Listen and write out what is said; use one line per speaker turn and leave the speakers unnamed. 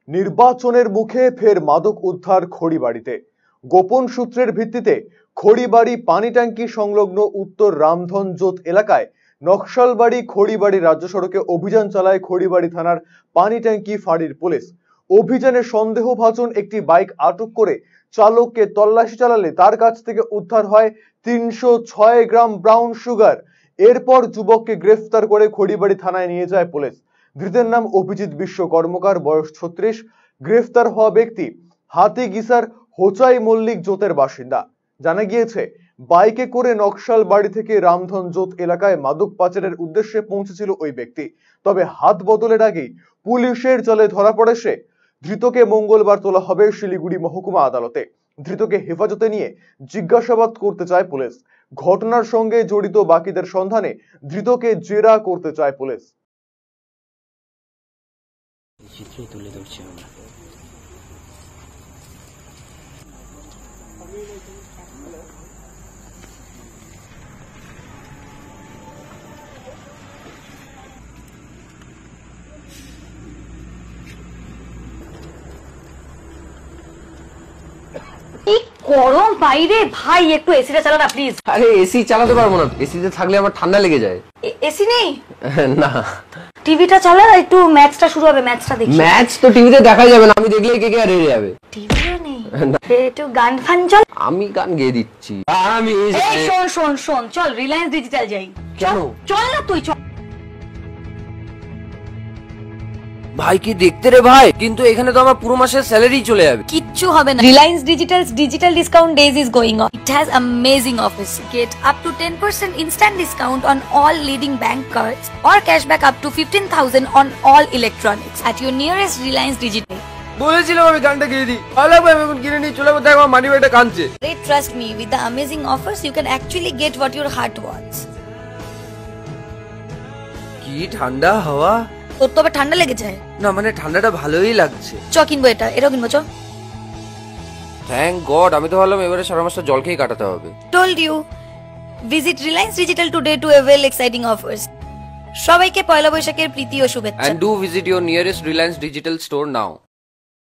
নির্বাচনের মুখে ফের মাদক উদ্ধার খড়িবাড়িতে। গোপন সূত্রের ভিত্তিতে খড়িবাড়ি পানি ট্যাঙ্কি সংলগ্ন উত্তর রামধনজোত এলাকায় নকশালবাড়ি খড়িবাড়ি রাজ্য সড়কে অভিযান চালায় খড়িবাড়ি থানার পানি ট্যাঙ্কি ফাঁড়ির পুলিশ। অভিযানে সন্দেহভাজন একটি বাইক আটক করে চালককে তল্লাশি চালালে তার কাছ থেকে উদ্ধার হয় ৩০৬ গ্রাম ব্রাউন সুগার। এরপর যুবককে গ্রেফতার করে খড়িবাড়ি থানায় নিয়ে যায় পুলিশ। ধৃতের নাম অভিজিৎ বিশ্ব কর্মকার, বয়স ৩৬। গ্রেফতার হওয়া ব্যক্তি হাতিগিসার হোচাই মল্লিক জোতের বাসিন্দা। জানা গিয়েছে, বাইকে করে নকশালবাড়ি থেকে রামধনজোত এলাকায় মাদক পাচারের উদ্দেশ্যে পৌঁছেছিল ওই ব্যক্তি। তবে হাত বদলের আগেই পুলিশের জালে ধরা পড়ে সে। ধৃতকে মঙ্গলবার তোলা হবে শিলিগুড়ি মহকুমা আদালতে। ধৃতকে হেফাজতে নিয়ে জিজ্ঞাসাবাদ করতে চায় পুলিশ। ঘটনার সঙ্গে জড়িত বাকিদের সন্ধানে ধৃতকে জেরা করতে চায় পুলিশ।
চিত্রই তুলে ধরছি আমরা।
গরম বাইরে ভাই, একটু এসিটা চালা না প্লিজ।
আরে এসি চালাতে পারবো না, এসিতে থাকলে আমার ঠান্ডা লেগে যায়।
এসি নেই?
না।
টিভিটা চালা, একটু ম্যাচটা শুরু হবে, ম্যাচটা দেখি।
ম্যাচ তো টিভিতে দেখাই যাবে না, আমি দেখলেই কে কে আর হেরে যাবে।
টিভিও নেই? একটু গান ফান চল।
আমি গান গেয়ে দিচ্ছি। আমি
এই শোন শোন শোন, চল রিলায়েন্স ডিজিটাল যাই।
কেন?
চল না তুই, চল।
ভাই কি দেখতে রে ভাই, কিন্তু এখানে তো আমার পুরো মাসের স্যালারি চলে যাবে।
কিচ্ছু হবে না। Reliance digitals digital discount days is going on. It has amazing offers. Get up to 10% instant discount on all leading bank cards or cashback up to 15,000 on all electronics at your nearest Reliance Digital.
বলেছিলাম আমি গানটা গেয়ে দিই। ভালো ভাই, আমি এখন কিনে নিয়ে চলে যাবো। দেখো আমার মানি ব্যাগটা কাঁদছে।
Trust me, with the amazing offers you can actually get what your heart wants.
কি ঠান্ডা হাওয়া।
তোর তো আবার ঠান্ডা লেগে যায়?
না মানে ঠান্ডাটা ভালোই লাগছে।
চ কিনবো, এটাও কিনবো, চ।
থ্যাংক গড, আমি তো ভাবলাম এবারে সারা মাসটা জল খেয়ে কাটাতে হবে।
Told you. Visit Reliance Digital today to avail exciting offers. সবাইকে পয়লা বৈশাখের প্রীতি ও শুভেচ্ছা।
And do visit your nearest Reliance Digital store now.